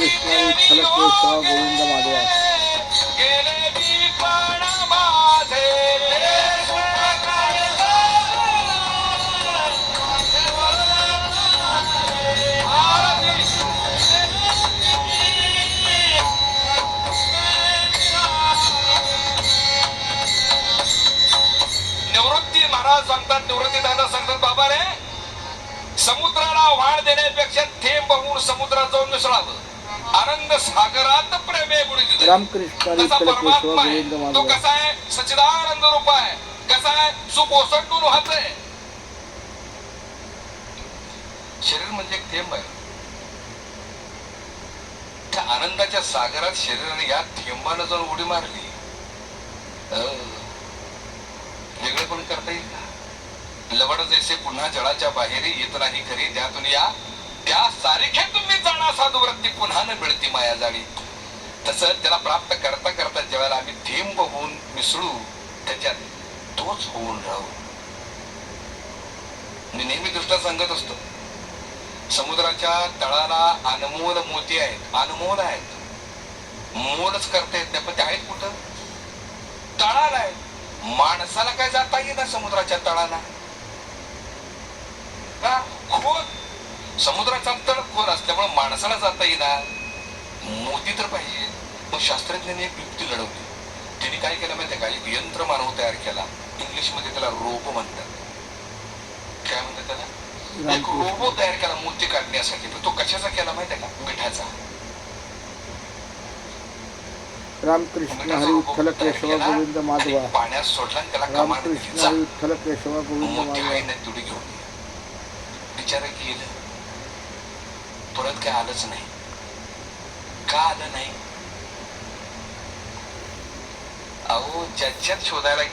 रामकृष्ण विठ्ठल केशव गोविंद माधवा. निवृत्ती महाराज सांगतात, निवृत्ती दादा सांगतात, बाबा रे समुद्राला वाढ देण्यापेक्षा थेंब होऊन समुद्रात जाऊन मिसळावं. आनंद सागरात प्रेमे बुडीत. रामकृष्ण विठ्ठल केशव गोविंद तो माधवा. कसा आहे? सच्चिदानंद रूप आहे. कसा आहे? सुख ओसंडून वाहतंय. शरीर म्हणजे एक थेंब आहे. त्या आनंदाच्या सागरात शरीराने या थेंबानं जाऊन उडी मारली, वेगळे पण करता येईल का? लवड जैसे पुन्हा जळाच्या बाहेर येत नाही खरी, त्यातून या त्या सारख्या तुम्ही जाणा साधू वृत्ती पुन्हा न मिळती माया जाळी. तसं त्याला प्राप्त करता करता ज्यावेळेला आम्ही थेंब होऊन मिसळू, त्याच्यात तोच होऊन राहू. मी नेहमी दृष्टा सांगत असतो, समुद्राच्या तळाला अनमोल मोती आहेत, अनमोल आहेत, मोलच करता येत नाही, पण ते आहेत कुठं? तळाला आहेत. माणसाला काय जाता येईना समुद्राच्या तळाला. खोल समुद्राचा तळ खोल असल्यामुळे माणसाला जाता येईना. मोती तर पाहिजे. मग शास्त्रज्ञांनी एक युक्ती लढवली. त्यांनी काय केलं माहितीये का? एक यंत्र मानव तयार केला. इंग्लिश मध्ये त्याला रोबो म्हणतात. काय म्हणतात त्याला? एक रोबो तयार केला मोती काढण्यासाठी. तो कशाचा केला माहितीये का? मिठाचा. रामकृष्ण हरी विठ्ठल केशव गोविंद माधवा. पाण्यात सोडला त्याला रामकृष्ण हरी विठ्ठल केशव गोविंद माधवा. तुडी घेऊन विचार केलं, परत काय आलंच नाही. का आलं नाही? अहो ज्याच्यात शोधायला